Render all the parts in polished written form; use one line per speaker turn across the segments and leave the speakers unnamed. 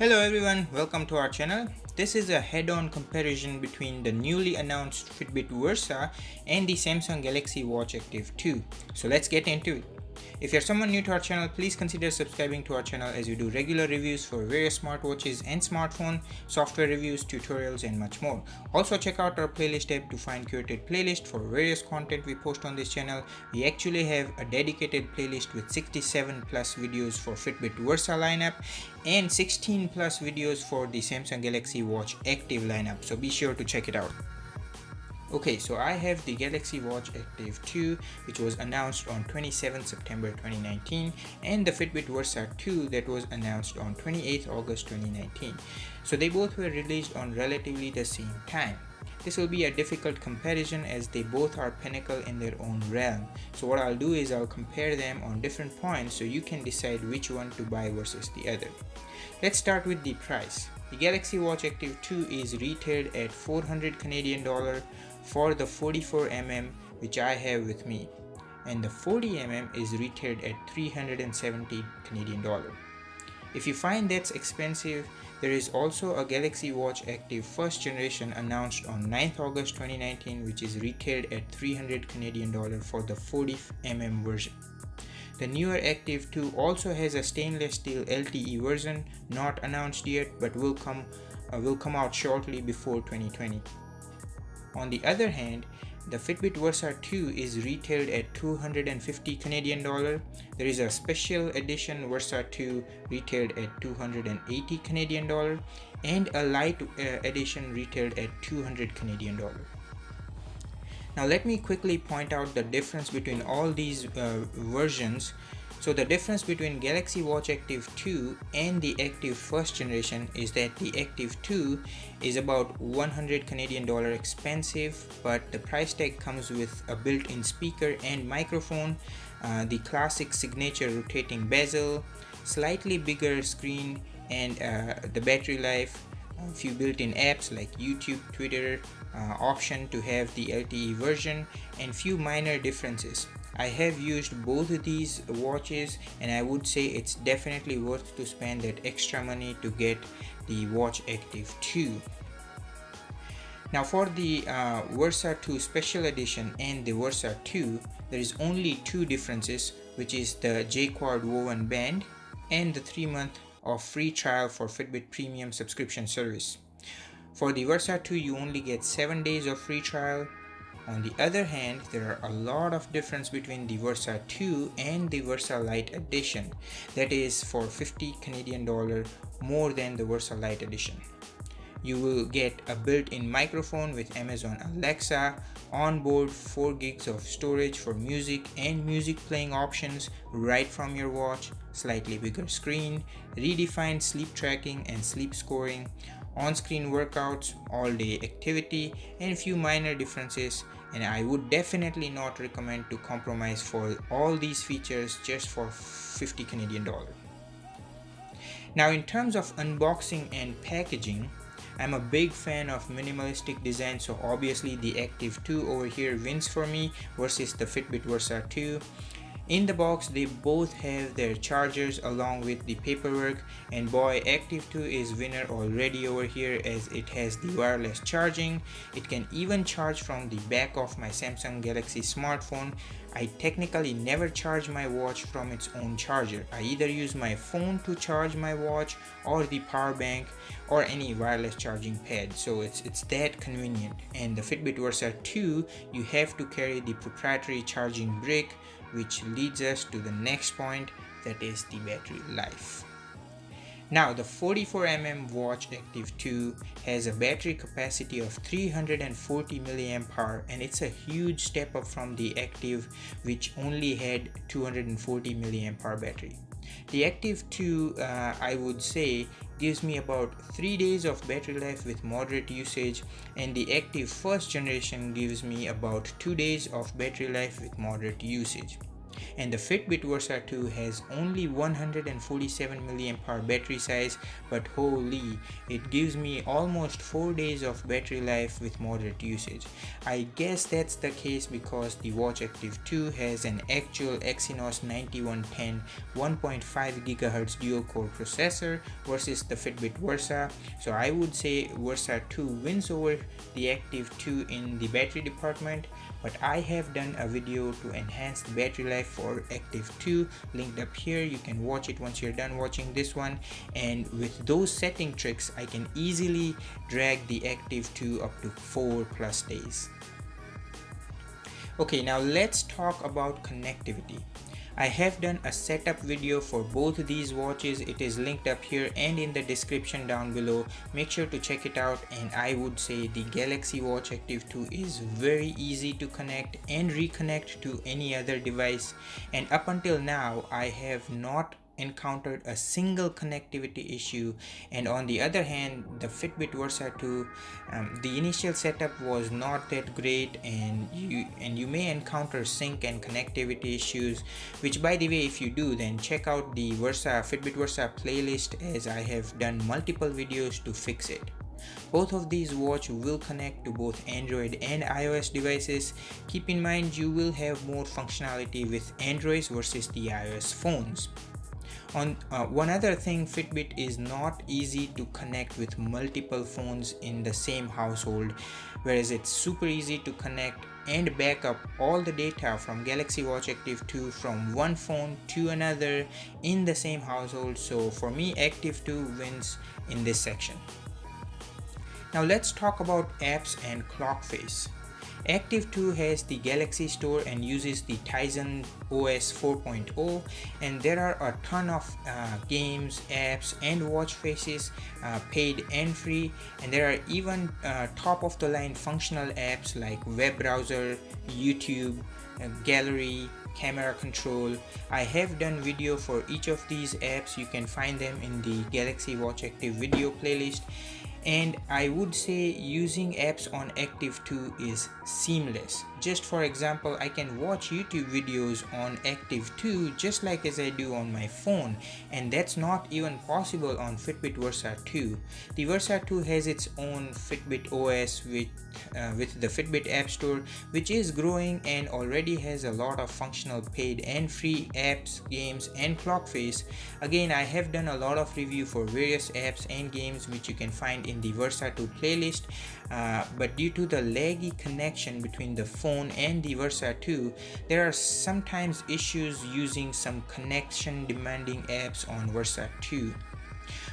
Hello everyone, welcome to our channel. This is a head-on comparison between the newly announced Fitbit Versa and the Samsung Galaxy Watch Active 2. So let's get into it. If you're someone new to our channel, please consider subscribing to our channel as we do regular reviews for various smartwatches and smartphone, software reviews, tutorials and much more. Also check out our playlist tab to find curated playlist for various content we post on this channel. We actually have a dedicated playlist with 67 plus videos for Fitbit Versa lineup and 16 plus videos for the Samsung Galaxy Watch Active lineup, so be sure to check it out. Okay, so I have the Galaxy Watch Active 2, which was announced on 27 September 2019, and the Fitbit Versa 2 that was announced on 28 August 2019. So they both were released on relatively the same time. This will be a difficult comparison as they both are pinnacle in their own realm. So what I'll do is I'll compare them on different points so you can decide which one to buy versus the other. Let's start with the price. The Galaxy Watch Active 2 is retailed at 400 Canadian dollar for the 44mm, which I have with me, and the 40mm is retailed at 370 Canadian dollar. If you find that's expensive, there is also a Galaxy Watch Active first generation announced on 9th August 2019, which is retailed at 300 Canadian dollar for the 40mm version. The newer Active 2 also has a stainless steel LTE version, not announced yet, but will come out shortly before 2020. On the other hand, the Fitbit Versa 2 is retailed at 250 Canadian dollar. There is a special edition Versa 2 retailed at 280 Canadian dollar and a light edition retailed at 200 Canadian dollar. Now let me quickly point out the difference between all these versions. So the difference between Galaxy Watch Active 2 and the Active first generation is that the Active 2 is about 100 Canadian dollar expensive, but the price tag comes with a built-in speaker and microphone, the classic signature rotating bezel, slightly bigger screen, and the battery life, a few built-in apps like YouTube, Twitter, option to have the LTE version, and few minor differences. I have used both of these watches and I would say it's definitely worth to spend that extra money to get the Watch Active 2. Now for the Versa 2 Special Edition and the Versa 2, there is only two differences, which is the J-Quad woven band and the 3-month of free trial for Fitbit Premium subscription service. For the Versa 2, you only get 7 days of free trial. On the other hand, there are a lot of difference between the Versa 2 and the Versa Lite Edition. That is for 50 Canadian dollar more than the Versa Lite Edition. You will get a built-in microphone with Amazon Alexa, onboard 4 gigs of storage for music and music playing options right from your watch, slightly bigger screen, redefined sleep tracking and sleep scoring, on-screen workouts, all-day activity, and a few minor differences, and I would definitely not recommend to compromise for all these features just for 50 Canadian dollar. Now in terms of unboxing and packaging, I'm a big fan of minimalistic design, so obviously the Active 2 over here wins for me versus the Fitbit Versa 2. In the box, they both have their chargers along with the paperwork, and boy, Active 2 is winner already over here as it has the wireless charging. It can even charge from the back of my Samsung Galaxy smartphone. I technically never charge my watch from its own charger. I either use my phone to charge my watch or the power bank or any wireless charging pad, so it's that convenient. And the Fitbit Versa 2, you have to carry the proprietary charging brick, which leads us to the next point, that is the battery life. Now the 44mm Watch Active 2 has a battery capacity of 340 mAh, and it's a huge step up from the Active, which only had 240 mAh battery. The Active 2, I would say, gives me about 3 days of battery life with moderate usage, and the Active first generation gives me about 2 days of battery life with moderate usage. And the Fitbit Versa 2 has only 147 mAh battery size, but holy, it gives me almost 4 days of battery life with moderate usage. I guess that's the case because the Watch Active 2 has an actual Exynos 9110 1.5 GHz dual-core processor versus the Fitbit Versa. So I would say Versa 2 wins over the Active 2 in the battery department, but I have done a video to enhance the battery life for Active 2 linked up here. You can watch it once you're done watching this one, and with those setting tricks I can easily drag the Active 2 up to 4+ days. Okay, now let's talk about connectivity. I have done a setup video for both these watches. It is linked up here and in the description down below. Make sure to check it out, and I would say the Galaxy Watch Active 2 is very easy to connect and reconnect to any other device, and up until now I have not encountered a single connectivity issue. And on the other hand, the Fitbit Versa 2, the initial setup was not that great, and you may encounter sync and connectivity issues, which, by the way, if you do, then check out the Fitbit Versa playlist, as I have done multiple videos to fix it. Both of these watches will connect to both Android and iOS devices. Keep in mind, you will have more functionality with Androids versus the iOS phones. On one other thing, Fitbit is not easy to connect with multiple phones in the same household, whereas it's super easy to connect and back up all the data from Galaxy Watch Active 2 from one phone to another in the same household. So for me, Active 2 wins in this section. Now let's talk about apps and clock face. Active 2 has the Galaxy Store and uses the Tizen OS 4.0, and there are a ton of games, apps and watch faces, paid and free, and there are even top of the line functional apps like web browser, YouTube, gallery, camera control. I have done video for each of these apps. You can find them in the Galaxy Watch Active video playlist. And I would say using apps on Active 2 is seamless. Just for example, I can watch YouTube videos on Active 2 just like as I do on my phone, and that's not even possible on Fitbit Versa 2. The Versa 2 has its own Fitbit OS with the Fitbit App Store, which is growing and already has a lot of functional paid and free apps, games and clock face. Again, I have done a lot of review for various apps and games which you can find in the Versa 2 playlist, but due to the laggy connection between the phone and the Versa 2, there are sometimes issues using some connection demanding apps on Versa 2.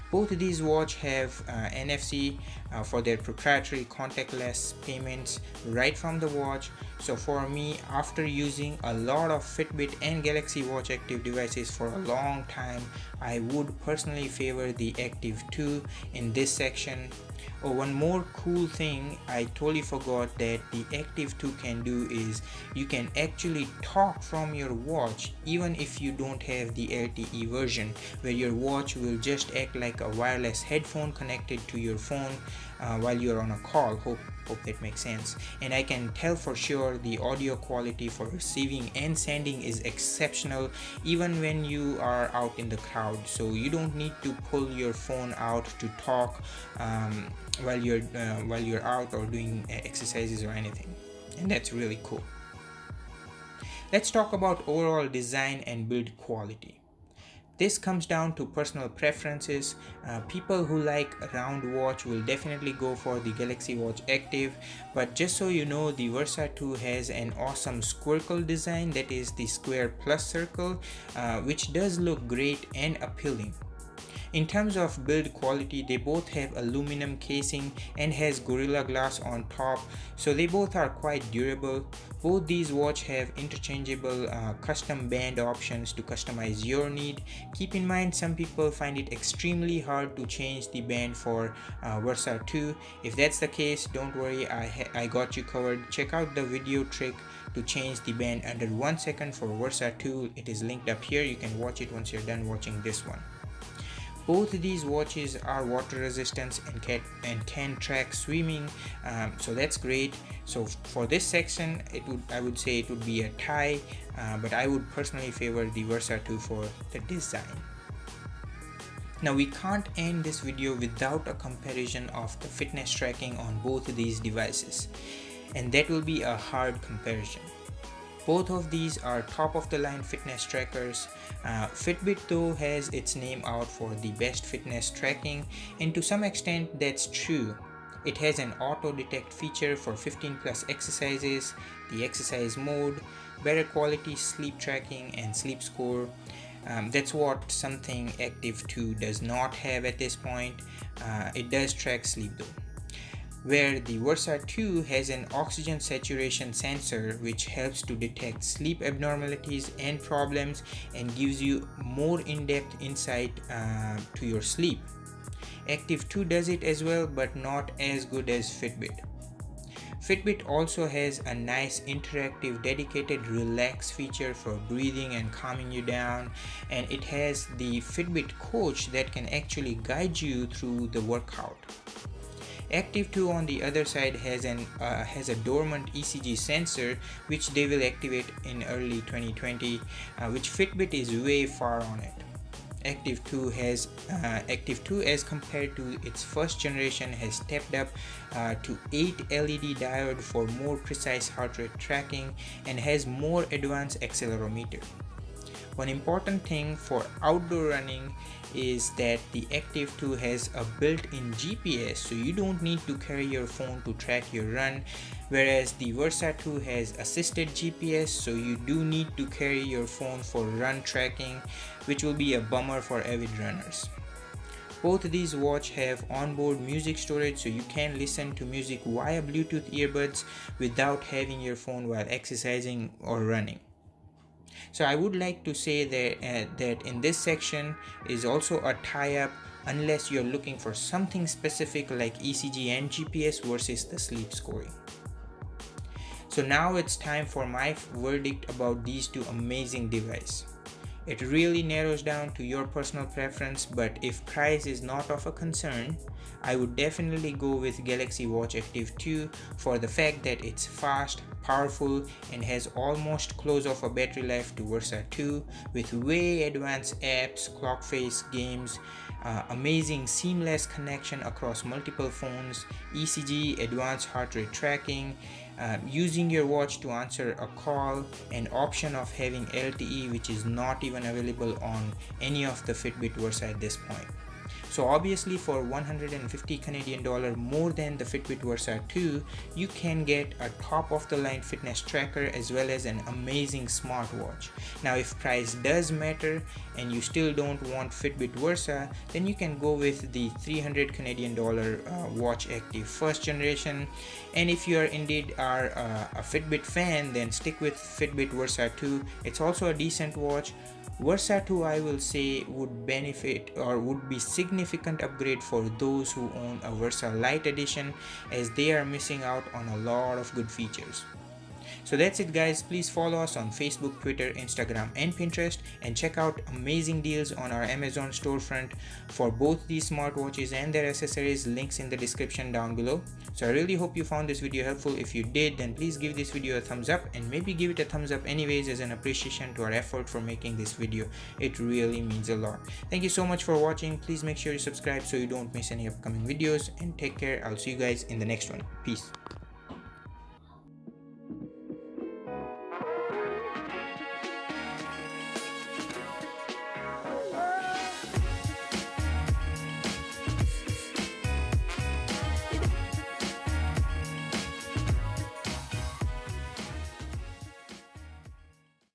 Both of these watches have NFC for their proprietary contactless payments right from the watch. So for me, after using a lot of Fitbit and Galaxy Watch Active devices for a long time, I would personally favor the Active 2 in this section. Oh, one more cool thing I totally forgot that the Active 2 can do is you can actually talk from your watch even if you don't have the LTE version, where your watch will just act like a wireless headphone connected to your phone while you're on a call. Hope that makes sense. And I can tell for sure the audio quality for receiving and sending is exceptional even when you are out in the crowd, so you don't need to pull your phone out to talk while you're out or doing exercises or anything, and that's really cool. Let's talk about overall design and build quality. This comes down to personal preferences. People who like a round watch will definitely go for the Galaxy Watch Active, but just so you know, the Versa 2 has an awesome squircle design, that is the square plus circle, which does look great and appealing. In terms of build quality, they both have aluminum casing and has Gorilla Glass on top, so they both are quite durable. Both these watches have interchangeable custom band options to customize your need. Keep in mind, some people find it extremely hard to change the band for Versa 2. If that's the case, don't worry, I got you covered. Check out the video trick to change the band under 1 second for Versa 2. It is linked up here. You can watch it once you're done watching this one. Both these watches are water resistant and can track swimming, so that's great. So for this section, I would say it would be a tie, but I would personally favor the Versa 2 for the design. Now we can't end this video without a comparison of the fitness tracking on both of these devices, and that will be a hard comparison. Both of these are top of the line fitness trackers. Fitbit though has its name out for the best fitness tracking, and to some extent that's true. It has an auto detect feature for 15 plus exercises, the exercise mode, better quality sleep tracking and sleep score. That's what something Active 2 does not have at this point. It does track sleep though. Where the Versa 2 has an oxygen saturation sensor which helps to detect sleep abnormalities and problems and gives you more in-depth insight to your sleep. Active 2 does it as well, but not as good as Fitbit. Fitbit also has a nice interactive dedicated relax feature for breathing and calming you down, and it has the Fitbit coach that can actually guide you through the workout. Active 2 on the other side has a dormant ECG sensor which they will activate in early 2020, which Fitbit is way far on it. Active 2 as compared to its first generation has stepped up to 8 LED diode for more precise heart rate tracking and has more advanced accelerometer. One important thing for outdoor running is that the Active 2 has a built-in GPS, so you don't need to carry your phone to track your run, whereas the Versa 2 has assisted GPS, so you do need to carry your phone for run tracking, which will be a bummer for avid runners. Both of these watches have onboard music storage, so you can listen to music via Bluetooth earbuds without having your phone while exercising or running. So I would like to say that in this section is also a tie-up unless you're looking for something specific like ECG and GPS versus the sleep scoring. So now it's time for my verdict about these two amazing devices. It really narrows down to your personal preference, but if price is not of a concern, I would definitely go with Galaxy Watch Active 2 for the fact that it's fast, powerful, and has almost close of a battery life to Versa 2 with way advanced apps, clock face, games, amazing seamless connection across multiple phones, ECG, advanced heart rate tracking, using your watch to answer a call, and option of having LTE, which is not even available on any of the Fitbit Versa at this point. So obviously for 150 Canadian dollar more than the Fitbit Versa 2, you can get a top of the line fitness tracker as well as an amazing smartwatch. Now if price does matter and you still don't want Fitbit Versa, then you can go with the 300 Canadian dollar Watch Active first generation, and if you are indeed a Fitbit fan, then stick with Fitbit Versa 2. It's also a decent watch. Versa 2 I will say would benefit or would be significant upgrade for those who own a Versa Lite edition, as they are missing out on a lot of good features. So that's it guys, please follow us on Facebook, Twitter, Instagram and Pinterest, and check out amazing deals on our Amazon storefront for both these smartwatches and their accessories, links in the description down below. So I really hope you found this video helpful. If you did, then please give this video a thumbs up, and maybe give it a thumbs up anyways as an appreciation to our effort for making this video. It really means a lot. Thank you so much for watching. Please make sure you subscribe so you don't miss any upcoming videos, and take care. I'll see you guys in the next one. Peace.